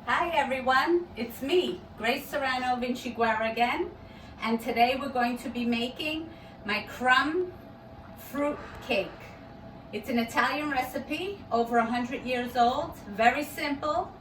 Hi everyone, it's me, GraceSurano Vinciguerra again, and today we're going to be making my crumb fruit cake. It's an Italian recipe, over 100 years old, very simple,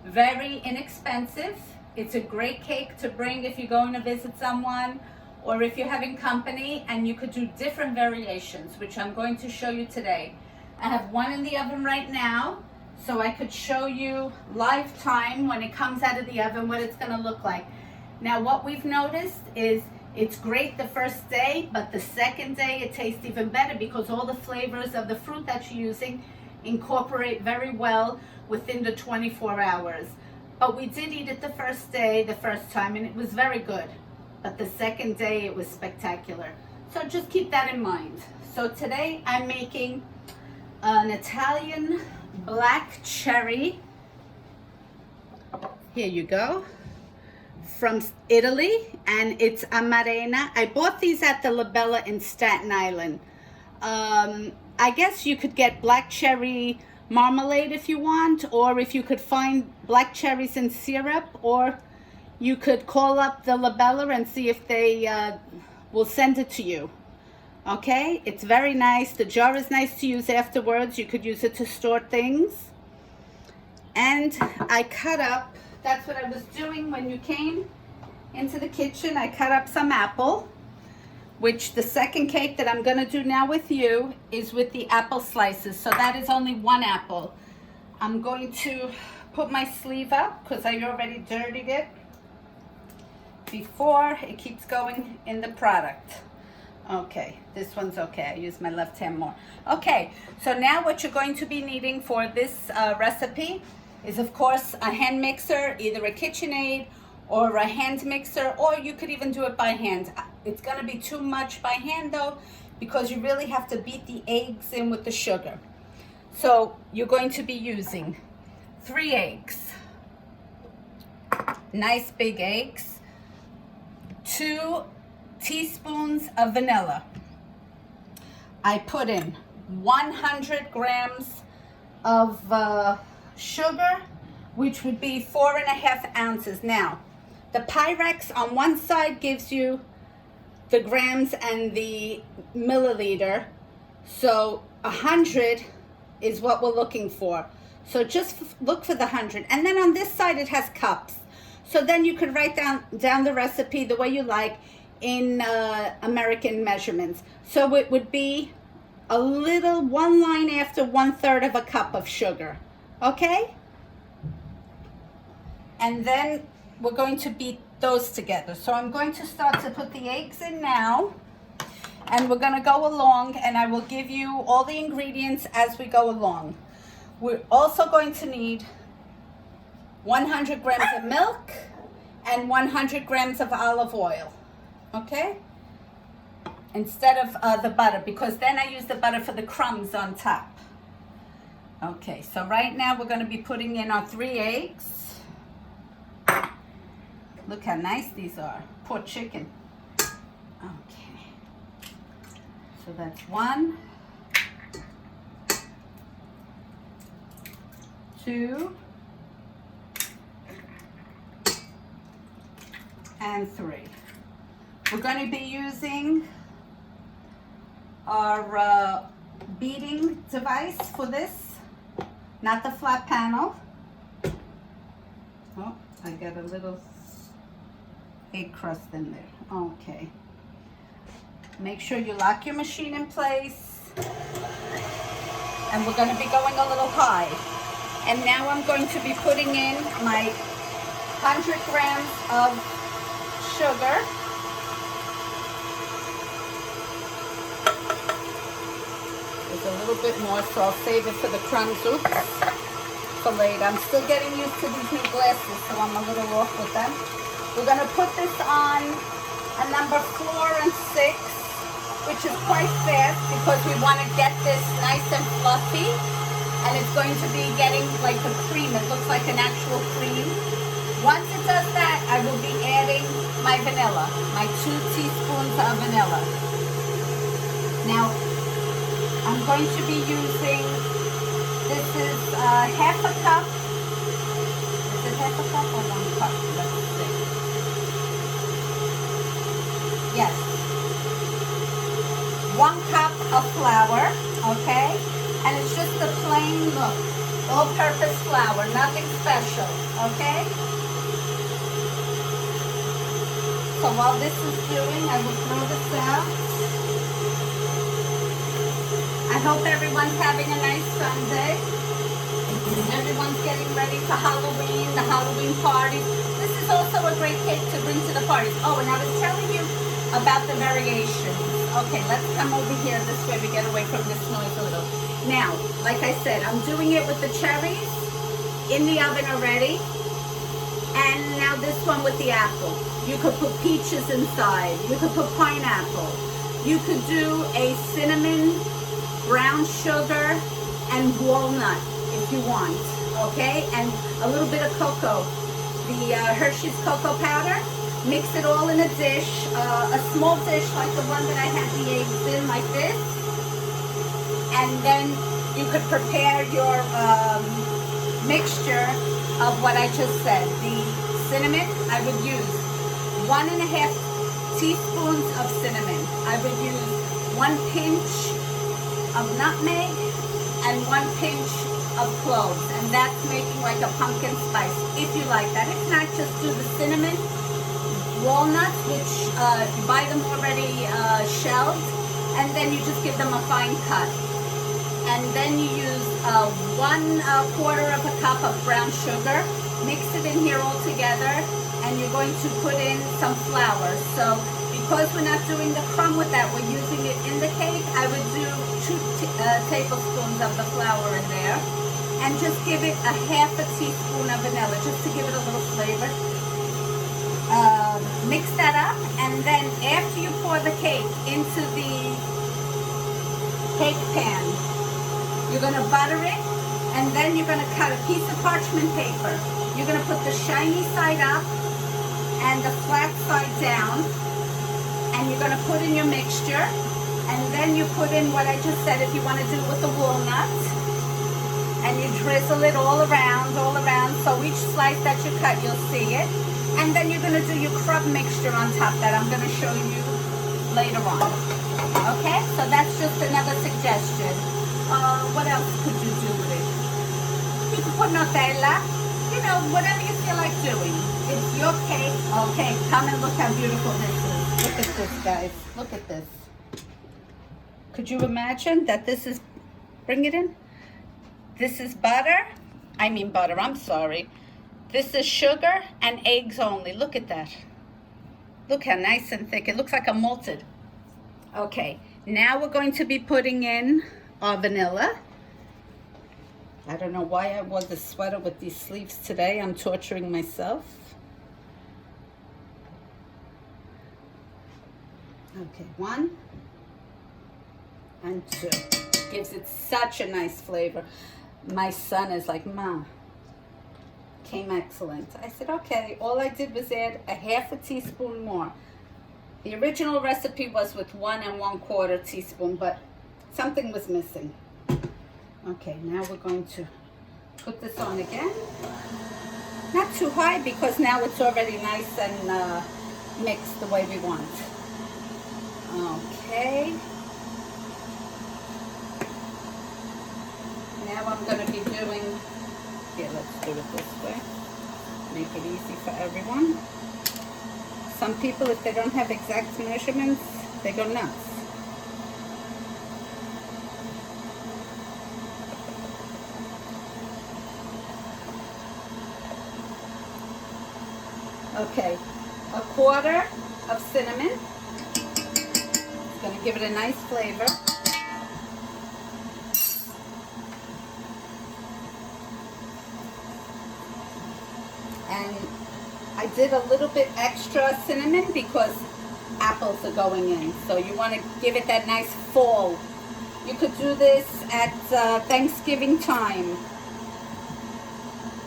very inexpensive. It's a great cake to bring if you're going to visit someone or if you're having company, and you could do different variations, which I'm going to show you today. I have one in the oven right now, so I could show you live time when it comes out of the oven what it's going to look like. Now what we've noticed is it's great the first day, but the second day it tastes even better because all the flavors of the fruit that you're using incorporate very well within the 24 hours. But we did eat it the first day, the first time, and it was very good. But the second day it was spectacular. So just keep that in mind. So today I'm making an Italian black cherry, here you go, from Italy, and it's Amarena. I bought these at the La Bella in Staten Island. I guess you could get black cherry marmalade if you want, or if you could find black cherries in syrup, or you could call up the La Bella and see if they will send it to you. Okay, it's very nice. The jar is nice to use afterwards. You could use it to store things. And I cut up, that's what I was doing when you came into the kitchen. I cut up some apple, which the second cake that I'm gonna do now with you is with the apple slices. So that is only one apple. I'm going to put my sleeve up because I already dirtied it before it keeps going in the product. Okay, this one's okay. I use my left hand more. Okay, so now what you're going to be needing for this recipe is, of course, a hand mixer, either a KitchenAid or a hand mixer, or you could even do it by hand. It's gonna be too much by hand though, because you really have to beat the eggs in with the sugar. So you're going to be using 3 eggs, nice big eggs, 2 teaspoons of vanilla. I put in 100 grams of sugar, which would be 4.5 ounces. Now, the Pyrex on one side gives you the grams and the milliliter, so 100 is what we're looking for. So just look for the 100. And then on this side it has cups. So then you could write down the recipe the way you like in American measurements. So it would be a little, one line after 1/3 of a cup of sugar, okay? And then we're going to beat those together. So I'm going to start to put the eggs in now, and we're gonna go along, and I will give you all the ingredients as we go along. We're also going to need 100 grams of milk and 100 grams of olive oil. Okay, instead of the butter, because then I use the butter for the crumbs on top. Okay, so right now we're going to be putting in our 3 eggs. Look how nice these are. Poor chicken. Okay, so that's 1, 2, and 3. We're going to be using our beating device for this, not the flat panel. Oh, I got a little egg crust in there. Okay. Make sure you lock your machine in place. And we're going to be going a little high. And now I'm going to be putting in my 100 grams of sugar. A little bit more, so I'll save it for the crumbs. Oops, for later. I'm still getting used to these new glasses, so I'm a little off with them. We're going to put this on a number 4 and 6, which is quite fast because we want to get this nice and fluffy, and it's going to be getting like a cream. It looks like an actual cream. Once it does that, I will be adding my vanilla, my 2 teaspoons of vanilla. Now, I'm going to be using, this is half a cup. Is it half a cup or 1 cup? Let's see. Yes. 1 cup of flour, okay? And it's just a plain, look, all-purpose flour, nothing special, okay? So while this is doing, I will throw this out. I hope everyone's having a nice Sunday. Everyone's getting ready for Halloween, the Halloween parties. This is also a great cake to bring to the parties. Oh, and I was telling you about the variations. Okay, let's come over here this way. We get away from this noise a little. Now, like I said, I'm doing it with the cherries in the oven already. And now this one with the apple. You could put peaches inside. You could put pineapple. You could do a cinnamon, brown sugar, and walnut if you want, okay? And a little bit of cocoa. The Hershey's cocoa powder. Mix it all in a dish, a small dish like the one that I had the eggs in, like this. And then you could prepare your mixture of what I just said. The cinnamon, I would use 1.5 teaspoons of cinnamon. I would use 1 pinch of nutmeg and 1 pinch of cloves. And that's making like a pumpkin spice, if you like that. If not, just do the cinnamon, walnuts, which you buy them already shelled, and then you just give them a fine cut. And then you use 1/4 of a cup of brown sugar. Mix it in here all together, and you're going to put in some flour. So because we're not doing the crumb with that, we're using it in the cake, I would do 2 tablespoons of the flour in there, and just give it a 1/2 teaspoon of vanilla, just to give it a little flavor. Mix that up, and then after you pour the cake into the cake pan, you're going to butter it, and then you're going to cut a piece of parchment paper. You're going to put the shiny side up and the flat side down, and you're going to put in your mixture, and then you put in what I just said if you want to do with the walnuts, and you drizzle it all around, so each slice that you cut, you'll see it. And then you're going to do your crumb mixture on top that I'm going to show you later on. Okay, so that's just another suggestion. What else could you do with it? You could put Nutella, you know, whatever you feel like doing. It's your cake. Okay, come and look how beautiful this is. Look at this, guys. Look at this. Could you imagine that this is, bring it in? This is butter. I'm sorry. This is sugar and eggs only. Look at that. Look how nice and thick. It looks like a malted. Okay, now we're going to be putting in our vanilla. I don't know why I wore the sweater with these sleeves today. I'm torturing myself. Okay, 1 and 2. Gives it such a nice flavor. My son is like, "Ma, came excellent." I said, okay, all I did was add a 1/2 teaspoon more. The original recipe was with 1 1/4 teaspoon, but something was missing. Okay, now we're going to put this on again. Not too high, because now it's already nice and mixed the way we want. Okay. Now I'm going to be doing, here, let's do it this way. Make it easy for everyone. Some people, if they don't have exact measurements, they go nuts. Okay, 1/4 of cinnamon. It's going to give it a nice flavor. And I did a little bit extra cinnamon because apples are going in. So you want to give it that nice fall. You could do this at Thanksgiving time.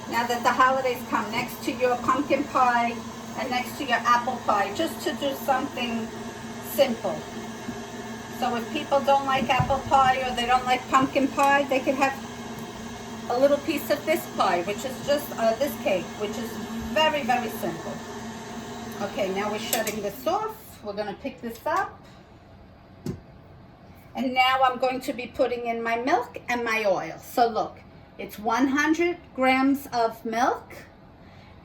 Now that the holidays come, next to your pumpkin pie and next to your apple pie, just to do something simple. So if people don't like apple pie or they don't like pumpkin pie, they could have a little piece of this pie, which is just this cake, which is very, very simple. Okay, now we're shutting this off. We're gonna pick this up. And now I'm going to be putting in my milk and my oil. So look, it's 100 grams of milk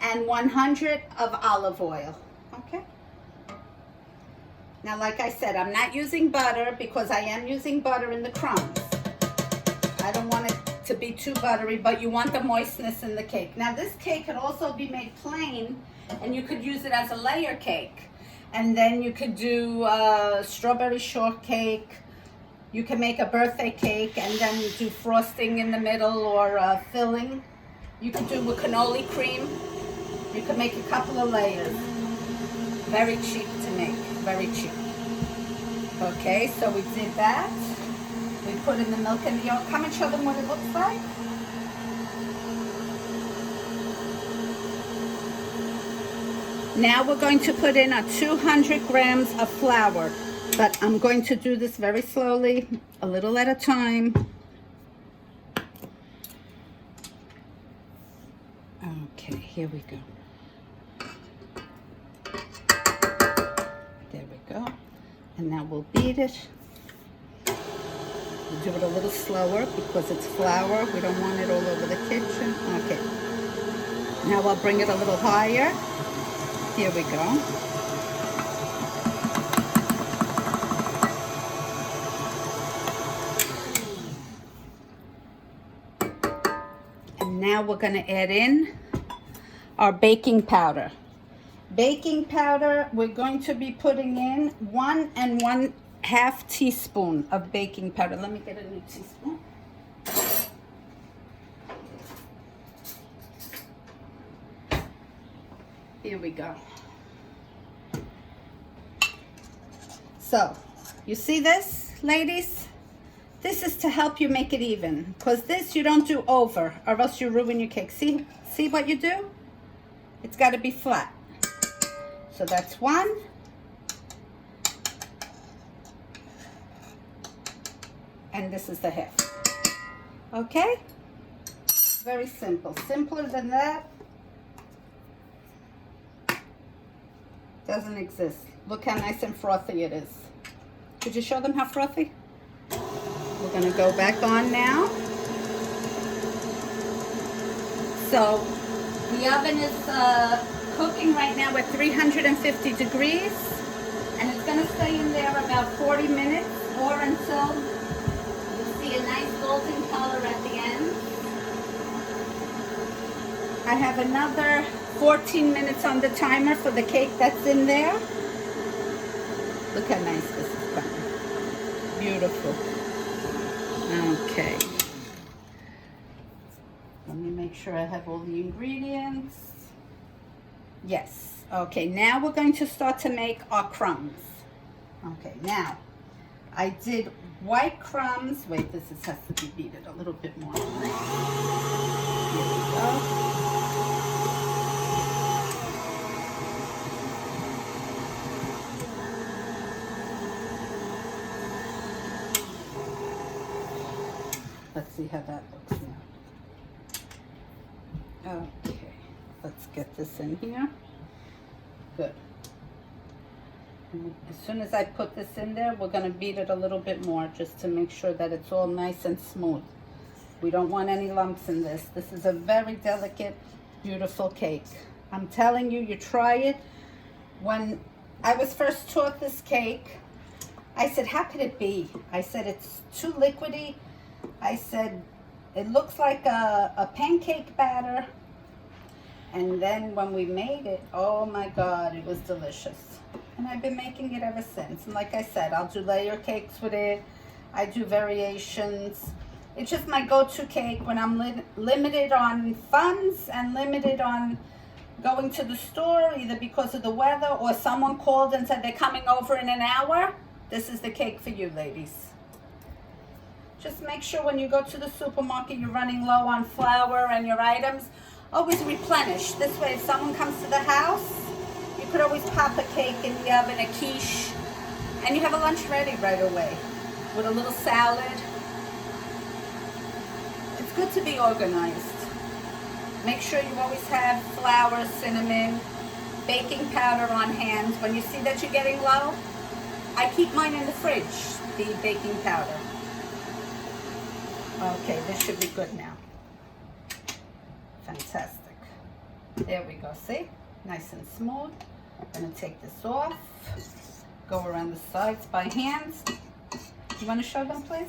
and 100 of olive oil, okay? Now, like I said, I'm not using butter because I am using butter in the crumbs. I don't want it to be too buttery, but you want the moistness in the cake. Now, this cake could also be made plain, and you could use it as a layer cake. And then you could do strawberry shortcake. You can make a birthday cake and then do frosting in the middle or filling. You could do with cannoli cream. You could make a couple of layers. Very cheap to make, very cheap. Okay, so we did that. We put in the milk and the oil. Come and show them what it looks like. Now we're going to put in our 200 grams of flour, but I'm going to do this very slowly, a little at a time. Okay, here we go. There we go. And now we'll beat it. We'll do it a little slower because it's flour. We don't want it all over the kitchen. Okay. Now I'll bring it a little higher. Here we go. And now we're going to add in our baking powder. Baking powder, we're going to be putting in 1 1/2 teaspoon of baking powder. Let me get a new teaspoon. Here we go. So, you see this, ladies? This is to help you make it even, because this you don't do over, or else you ruin your cake. See what you do? It's got to be flat. So that's 1. And this is the 1/2. Okay? Very simple. Simpler than that doesn't exist. Look how nice and frothy it is. Could you show them how frothy? We're going to go back on now. So the oven is cooking right now at 350 degrees, and it's going to stay in there about 40 minutes or until you see a nice golden color at the end. I have another 14 minutes on the timer for the cake that's in there. Look how nice this is coming. Beautiful. Okay. Let me make sure I have all the ingredients. Yes. Okay, now we're going to start to make our crumbs. Okay, now I did white crumbs. Wait, this has to be beaten a little bit more. Here we go. Let's see how that looks now. Okay, let's get this in here. Good. And as soon as I put this in there, we're going to beat it a little bit more just to make sure that it's all nice and smooth. We don't want any lumps in this. This is a very delicate, beautiful cake. I'm telling you, you try it. When I was first taught this cake, I said, how could it be? I said, it's too liquidy. I said, it looks like a pancake batter. And then when we made it, oh my God, it was delicious. And I've been making it ever since. And like I said, I'll do layer cakes with it. I do variations. It's just my go-to cake when I'm limited on funds and limited on going to the store, either because of the weather or someone called and said they're coming over in an hour. This is the cake for you, ladies. Just make sure when you go to the supermarket, you're running low on flour and your items. Always replenish. This way, if someone comes to the house, you could always pop a cake in the oven, a quiche, and you have a lunch ready right away with a little salad. It's good to be organized. Make sure you always have flour, cinnamon, baking powder on hand. When you see that you're getting low, I keep mine in the fridge, the baking powder. Okay, this should be good now. Fantastic. There we go, see? Nice and smooth. I'm gonna take this off, go around the sides by hand. You wanna show them, please?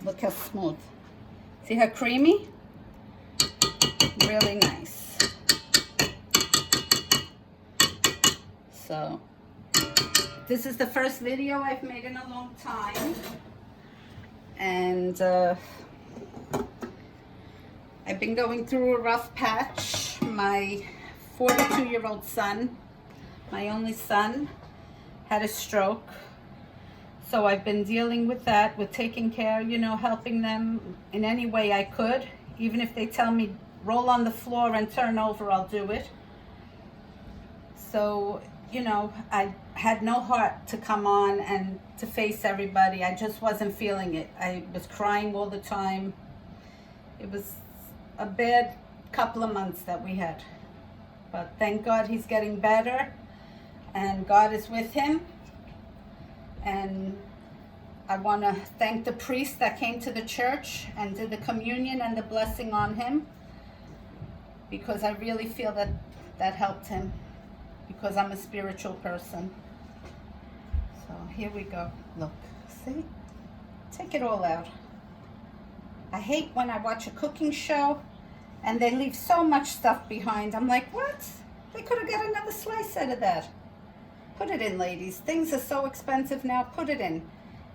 Look how smooth. See how creamy? Really nice. So, this is the first video I've made in a long time. And I've been going through a rough patch. My 42-year-old son, my only son, had a stroke. So I've been dealing with that, with taking care, you know, helping them in any way I could. Even if they tell me, roll on the floor and turn over, I'll do it. So, you know, I had no heart to come on and to face everybody. I just wasn't feeling it. I was crying all the time. It was a bad couple of months that we had. But thank God he's getting better and God is with him. And I want to thank the priest that came to the church and did the communion and the blessing on him, because I really feel that that helped him, because I'm a spiritual person. So here we go. Look, see? Take it all out. I hate when I watch a cooking show and they leave so much stuff behind. I'm like, what? They could have got another slice out of that. Put it in, ladies. Things are so expensive now. Put it in.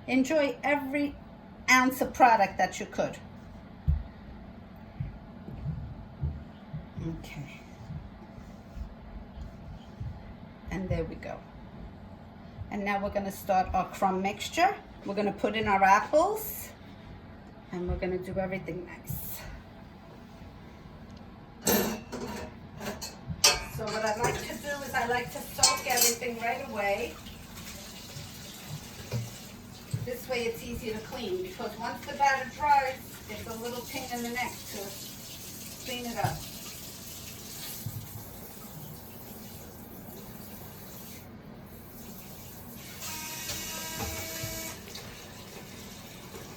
Enjoy every ounce of product that you could. Okay. And there we go. And now we're going to start our crumb mixture. We're going to put in our apples. And we're going to do everything nice. So what I like to do is I like to soak everything right away. This way it's easier to clean, because once the batter dries, it's a little pain in the neck to clean it up.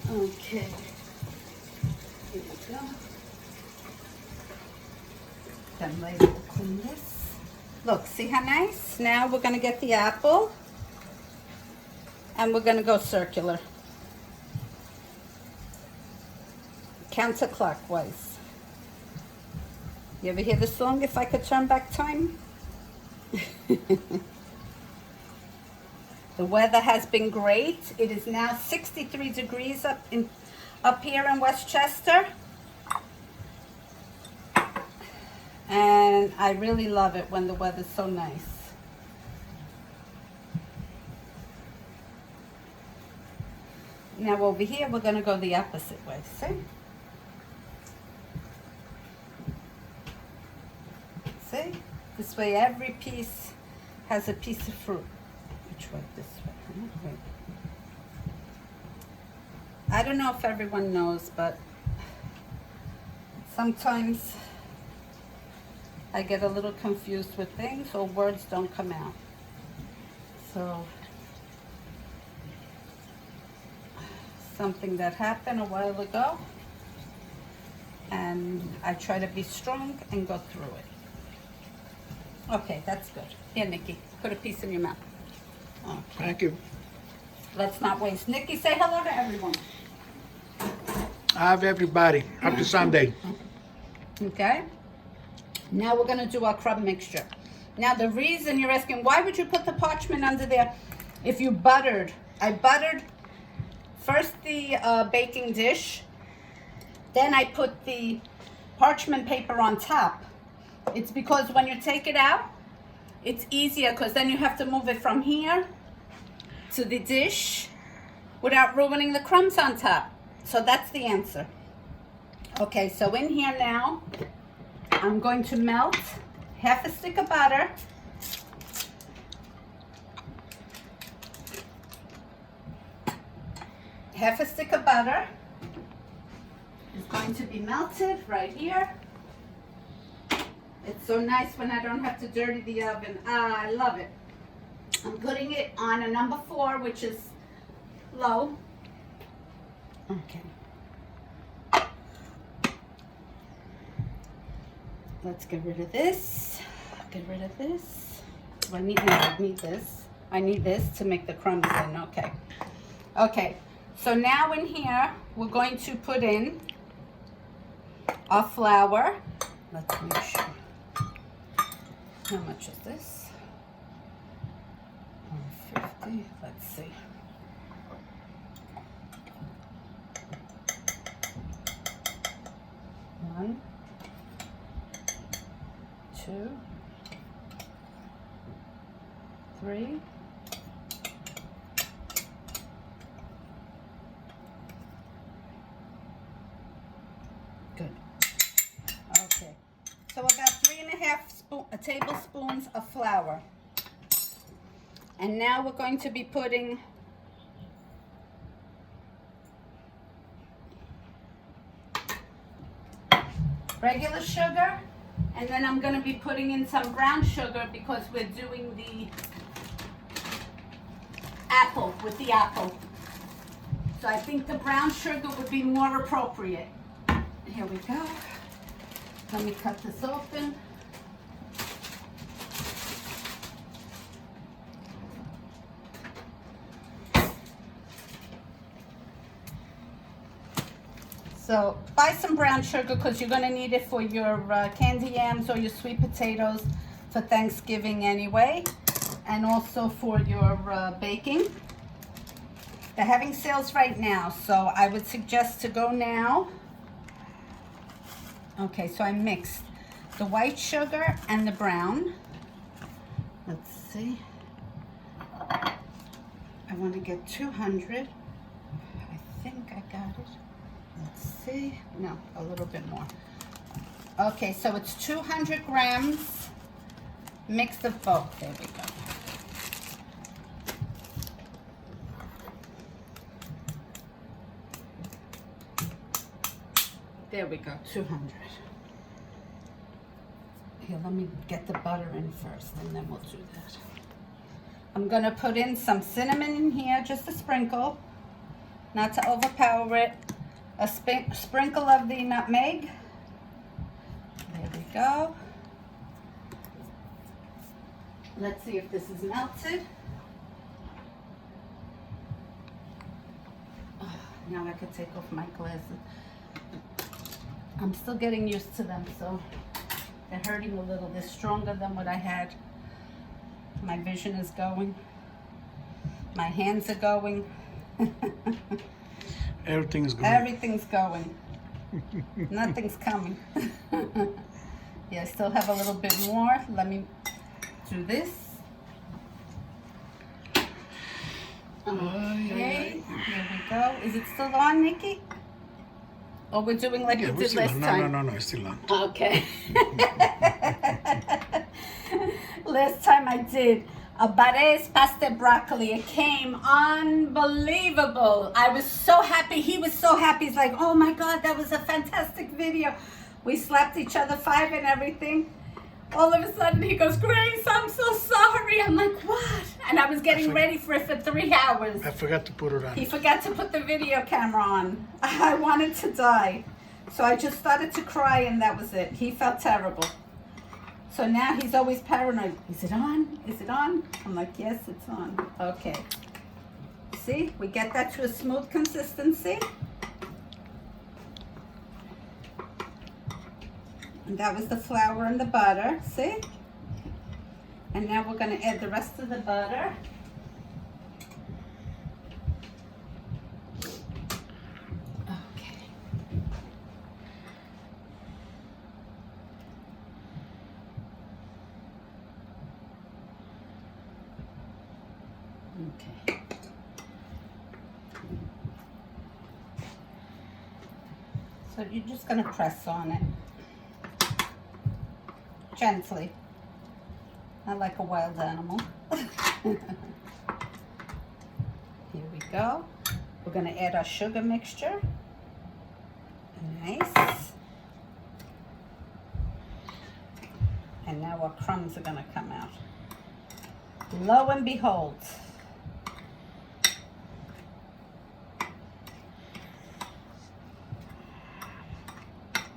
Okay. Here we go. Then later we'll clean this. Look, see how nice? Now we're going to get the apple and we're going to go circular. Counterclockwise. You ever hear the song, If I Could Turn Back Time? The weather has been great. It is now 63 degrees up here in Westchester. And I really love it when the weather's so nice. Now over here, we're gonna go the opposite way, see? See? This way every piece has a piece of fruit. Which way? This way. Right. I don't know if everyone knows, but sometimes I get a little confused with things, or words don't come out. So, something that happened a while ago, and I try to be strong and go through it. Okay, that's good. Here, Nikki, put a piece in your mouth. Okay. Thank you. Let's not waste. Nikki, say hello to everyone. I have everybody. Happy Sunday. Okay. Now we're going to do our crumb mixture. Now the reason you're asking, why would you put the parchment under there if you buttered? I buttered first the baking dish, then I put the parchment paper on top. It's because when you take it out, it's easier, because then you have to move it from here to the dish without ruining the crumbs on top. So that's the answer. Okay, so in here now, I'm going to melt half a stick of butter, half a stick of butter, is going to be melted right here. It's so nice when I don't have to dirty the oven. Ah, I love it. I'm putting it on a number 4, which is low. Okay. Let's get rid of this. Get rid of this. I need this. I need this to make the crumbs in. Okay. Okay. So now in here, we're going to put in our flour. Let's make sure. How much is this? 150. Let's see. One, 2, 3. Good. Okay. So about 3.5 tablespoons of flour. And now we're going to be putting regular sugar, and then I'm going to be putting in some brown sugar because we're doing the apple with the apple. So I think the brown sugar would be more appropriate. Here we go. Let me cut this open. So buy some brown sugar because you're going to need it for your candy yams or your sweet potatoes for Thanksgiving anyway, and also for your baking. They're having sales right now, so I would suggest to go now. Okay, so I mixed the white sugar and the brown. Let's see. I want to get 200. I think I got it. Let's see. No, a little bit more. Okay, so it's 200 grams mixed of both. There we go. There we go, 200. Here, let me get the butter in first, and then we'll do that. I'm going to put in some cinnamon in here, just a sprinkle, not to overpower it. A sprinkle of the nutmeg. There we go. Let's see if this is melted. Oh, now I could take off my glasses. I'm still getting used to them, so they're hurting a little. They're stronger than what I had. My vision is going. My hands are going. Everything's going. Everything's going. Nothing's coming. Yeah, I still have a little bit more. Let me do this. Okay, here we go. Is it still on, Nikki? Or we're doing like we did last time? No, it's still on. Okay. Last time I did a Barres pasta broccoli. It came unbelievable. I was so happy. He was so happy. He's like, oh my God, that was a fantastic video. We slapped each other 5 and everything. All of a sudden he goes, Grace, I'm so sorry. I'm like, what? And I was getting ready for it for 3 hours. I forgot to put it on. He forgot to put the video camera on. I wanted to die. So I just started to cry and that was it. He felt terrible. So now he's always paranoid. Is it on? Is it on? I'm like, yes, it's on. Okay. See, we get that to a smooth consistency. And that was the flour and the butter, see? And now we're going to add the rest of the butter. Okay. Okay. So you're just going to press on it. Gently, not like a wild animal. Here we go. We're going to add our sugar mixture. And Nice. And now our crumbs are gonna come out. Lo and behold.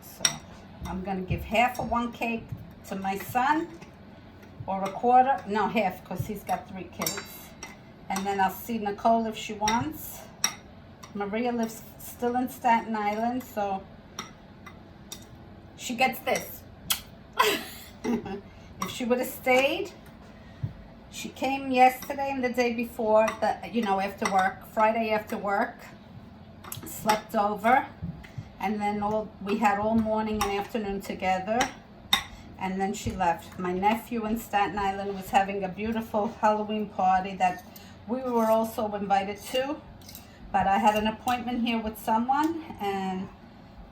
So I'm gonna give half of one cake to my son, or a quarter, no, half, because he's got 3 kids. And then I'll see Nicole if she wants. Maria lives still in Staten Island, so she gets this. If she would have stayed, she came yesterday and the day before, after work, Friday after work, slept over, and then we had all morning and afternoon together, and then she left. My nephew in Staten Island was having a beautiful Halloween party that we were also invited to, but I had an appointment here with someone and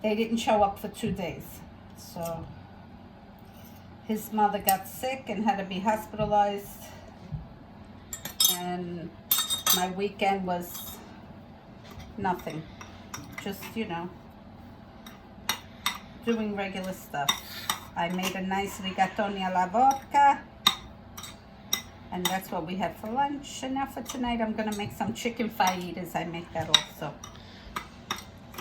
they didn't show up for 2 days. So his mother got sick and had to be hospitalized, and my weekend was nothing. Just, doing regular stuff. I made a nice rigatoni alla vodka, and that's what we had for lunch. And now for tonight, I'm gonna make some chicken fajitas. I make that also.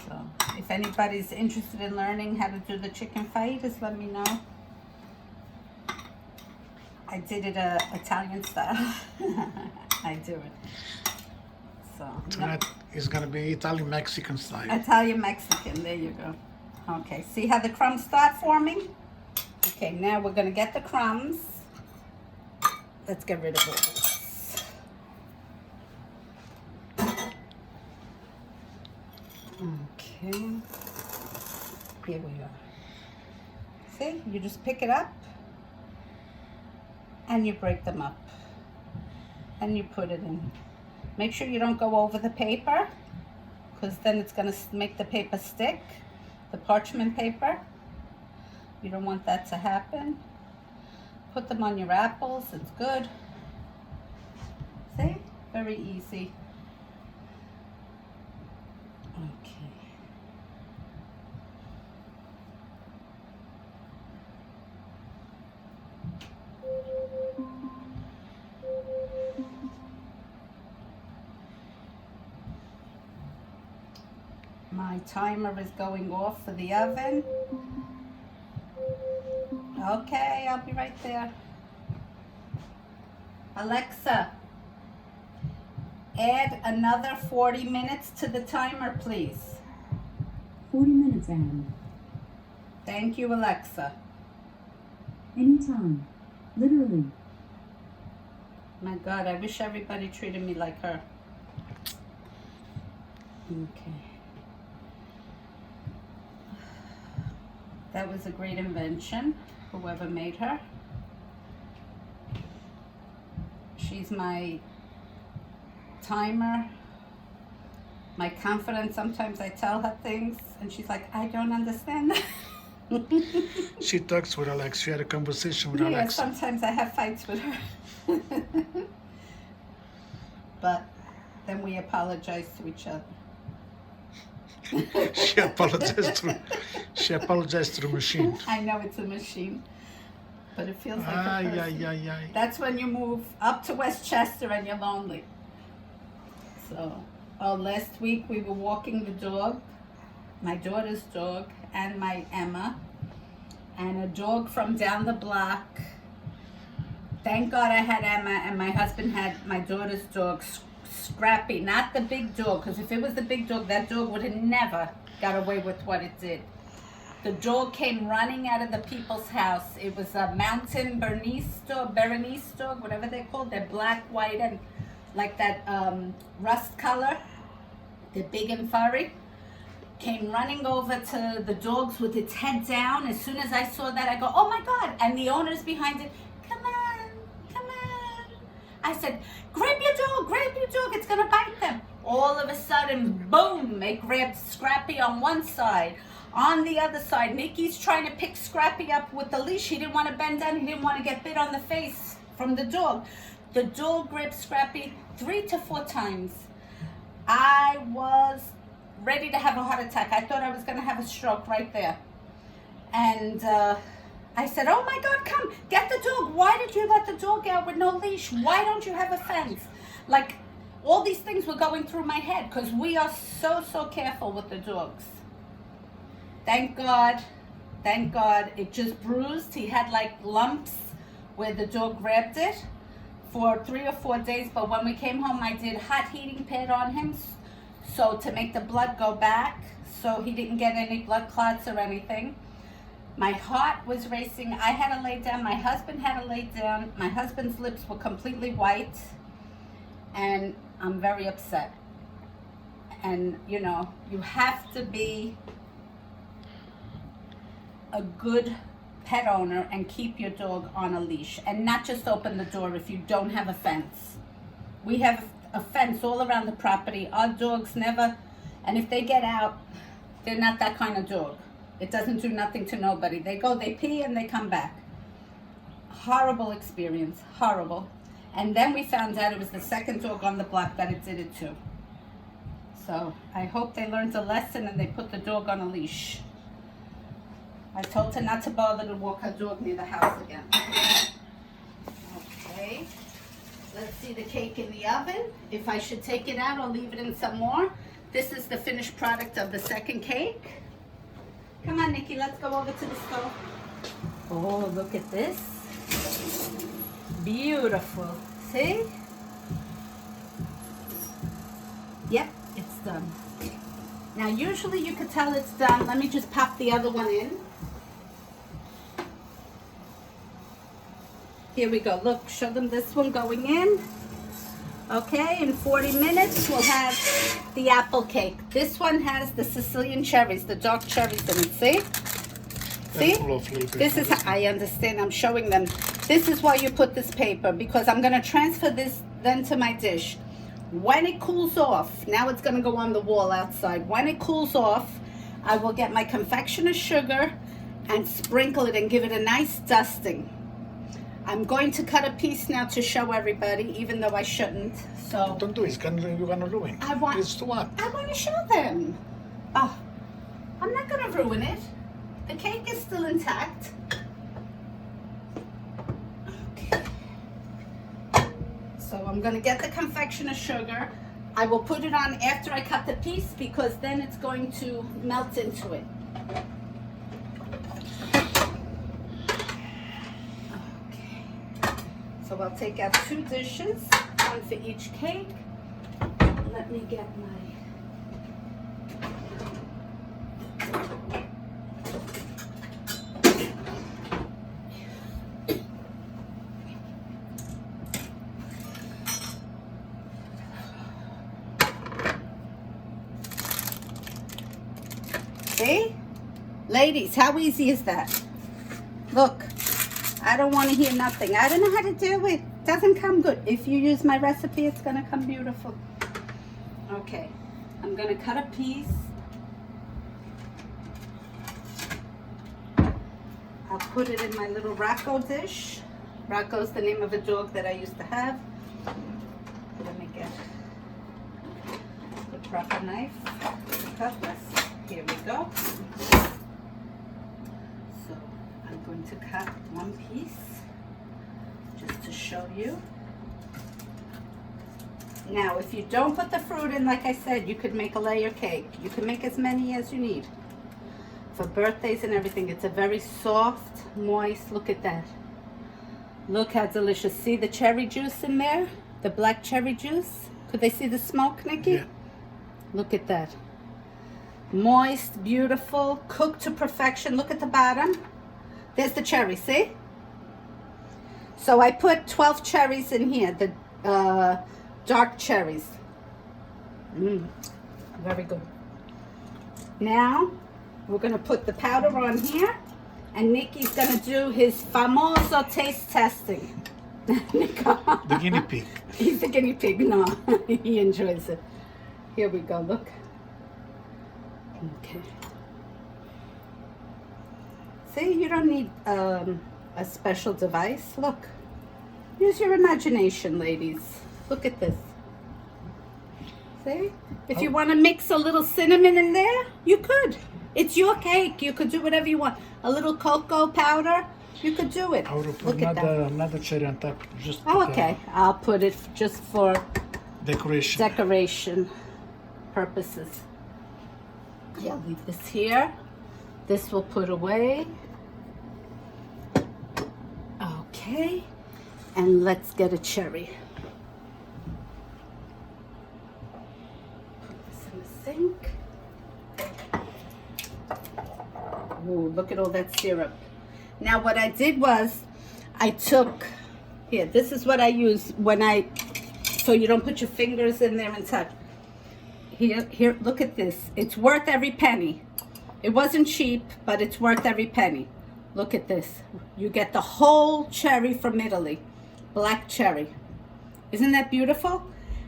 So if anybody's interested in learning how to do the chicken fajitas, let me know. I did it Italian style. I do it. So Tonight is gonna be Italian-Mexican style. Italian-Mexican, there you go. Okay, see how the crumbs start forming? Okay, now we're gonna get the crumbs. Let's get rid of all this. Okay, here we are. See, you just pick it up and you break them up and you put it in. Make sure you don't go over the paper, because then it's gonna make the paper stick, the parchment paper. You don't want that to happen. Put them on your apples, it's good. See? Very easy. Okay. My timer is going off for the oven. Okay, I'll be right there. Alexa, add another 40 minutes to the timer, please. 40 minutes, Adam. Thank you, Alexa. Anytime. Literally. My God, I wish everybody treated me like her. Okay. That was a great invention, whoever made her. She's my timer, my confidant. Sometimes I tell her things and she's like, I don't understand that. She talks with Alexa. She had a conversation with Yeah, Alexa. sometimes I have fights with her. But then we apologize to each other. She apologized to the machine. I know it's a machine, but it feels like a Ay, person. ay, ay, ay. That's when you move up to Westchester and you're lonely. So, last week we were walking the dog, my daughter's dog, and my Emma, and a dog from down the block. Thank God I had Emma, and my husband had my daughter's dog, Scrappy, not the big dog, because if it was the big dog, that dog would have never got away with what it did. The dog came running out of the people's house. It was a mountain Bernese dog, whatever they're called. They're black, white, and like that rust color. They're big and furry. Came running over to the dogs with its head down. As soon as I saw that, I go, oh my God. And the owner's behind it, come on, come on. I said, grab your dog, it's gonna bite them. All of a sudden, boom, they grabbed Scrappy on one side. On the other side, Nikki's trying to pick Scrappy up with the leash. He didn't want to bend down. He didn't want to get bit on the face from the dog. The dog grabbed Scrappy 3 to 4 times. I was ready to have a heart attack. I thought I was gonna have a stroke right there. And I said, oh my God, come, get the dog. Why did you let the dog out with no leash? Why don't you have a fence? Like, all these things were going through my head because we are so careful with the dogs. Thank God, it just bruised. He had like lumps where the dog grabbed it for 3 or 4 days. But when we came home, I did hot heating pad on him, so to make the blood go back, so he didn't get any blood clots or anything. My heart was racing. I had to lay down. My husband had to lay down. My husband's lips were completely white, and I'm very upset. And you know, you have to be a good pet owner and keep your dog on a leash, and not just open the door if you don't have a fence. We have a fence all around the property. Our dogs never, and if they get out, they're not that kind of dog. It doesn't do nothing to nobody. They go, they pee, and they come back. Horrible experience, horrible. And then we found out it was the second dog on the block that it did it to. So I hope they learned a lesson and they put the dog on a leash. I told her not to bother to walk her dog near the house again. Okay, let's see the cake in the oven. If I should take it out or leave it in some more. This is the finished product of the second cake. Come on, Nikki, let's go over to the stove. Oh, look at this. Beautiful. See? Yep, it's done. Now, usually you could tell it's done. Let me just pop the other one in. Here we go. Look, show them this one going in. Okay, in 40 minutes, we'll have the apple cake. This one has the Sicilian cherries, the dark cherries in it, see? See? This is how, I understand, I'm showing them. This is why you put this paper, because I'm gonna transfer this then to my dish. When it cools off, now it's gonna go on the wall outside. When it cools off, I will get my confectioner's sugar and sprinkle it and give it a nice dusting. I'm going to cut a piece now to show everybody, even though I shouldn't. So don't do it. You're gonna ruin. It's too hot. I want to show them. Oh, I'm not gonna ruin it. The cake is still intact. Okay. So I'm gonna get the confectioner's sugar. I will put it on after I cut the piece because then it's going to melt into it. So I'll take out 2 dishes, one for each cake. Let me get my... See? Ladies, how easy is that? Look. I don't want to hear nothing. I don't know how to do it. Doesn't come good. If you use my recipe, it's going to come beautiful. Okay. I'm going to cut a piece. I'll put it in my little Rocco dish. Rocco's the name of a dog that I used to have. Let me get the proper knife to cut this. Here we go. I'm going to cut one piece just to show you. Now, if you don't put the fruit in, like I said, you could make a layer cake. You can make as many as you need for birthdays and everything. It's a very soft, moist, look at that. Look how delicious. See the cherry juice in there? The black cherry juice? Could they see the smoke, Nikki? Yeah. Look at that. Moist, beautiful, cooked to perfection. Look at the bottom. There's the cherry, see? So I put 12 cherries in here, the dark cherries. Very good. Now, we're gonna put the powder on here, and Nikki's gonna do his famoso taste testing. The guinea pig. He's the guinea pig, no, he enjoys it. Here we go, look. Okay. See, you don't need a special device. Look, use your imagination, ladies. Look at this. See? If you want to mix a little cinnamon in there, you could. It's your cake. You could do whatever you want. A little cocoa powder, you could do it. I would put Look at that. another cherry on top. Just Oh, put, okay. I'll put it just for decoration. decoration purposes. Yeah, leave this here. This we'll put away. Okay. And let's get a cherry. Put this in the sink. Ooh, look at all that syrup. Now what I did was, I took, here, this is what I use when so you don't put your fingers in there and touch. Here, look at this. It's worth every penny. It wasn't cheap, but it's worth every penny. Look at this. You get the whole cherry from Italy. Black cherry. Isn't that beautiful?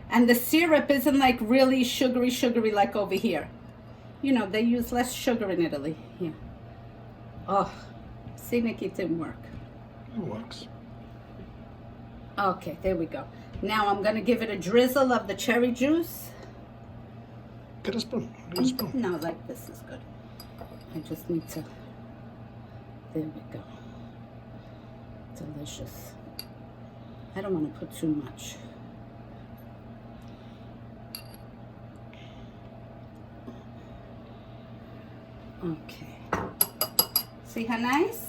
And the syrup isn't like really sugary like over here. You know, they use less sugar in Italy. Here. Oh, see, Nikki, it didn't work. It works. Okay, there we go. Now I'm going to give it a drizzle of the cherry juice. Get a spoon. Get a spoon. No, like this is good. I just need to, there we go. Delicious. I don't want to put too much. Okay. See how nice?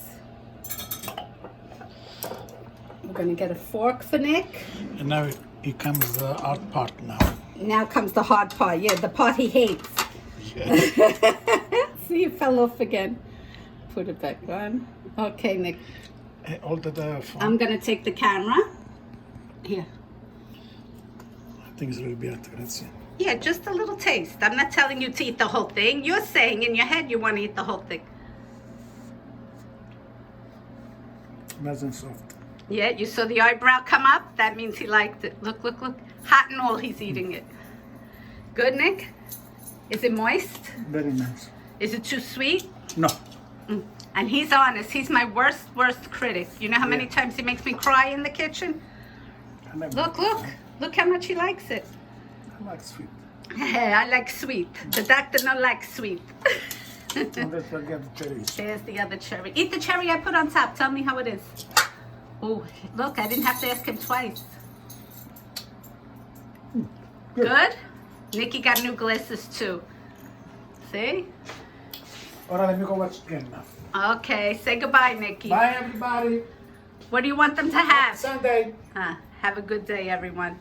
We're going to get a fork for Nick. And now it comes the hard part now. Now comes the hard part. Yeah, the part he hates. Yeah. See, it fell off again. Put it back on. Okay, Nick. Hold the phone. I'm going to take the camera. Here. I think it's really bad. Grazie. Yeah, just a little taste. I'm not telling you to eat the whole thing. You're saying in your head you want to eat the whole thing. Nice and soft. Yeah, you saw the eyebrow come up? That means he liked it. Look, look, look. Hot and all, he's eating it. Good, Nick? Is it moist? Very nice. Is it too sweet? No. And he's honest. He's my worst critic. You know how many times he makes me cry in the kitchen? Look, look. Look how much he likes it. I like sweet. I like sweet. The doctor don't like sweet. And let's forget the cherries. There's the other cherry. Eat the cherry I put on top. Tell me how it is. Oh, look, I didn't have to ask him twice. Good? Nikki got new glasses too. See? Ora let me go watch again now. Okay, say goodbye, Nikki. Bye everybody. What do you want them to have? Sunday. Have a good day, everyone.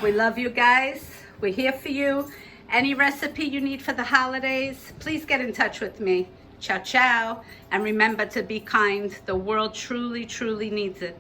We love you guys. We're here for you. Any recipe you need for the holidays, please get in touch with me. Ciao, ciao. And remember to be kind. The world truly, truly needs it.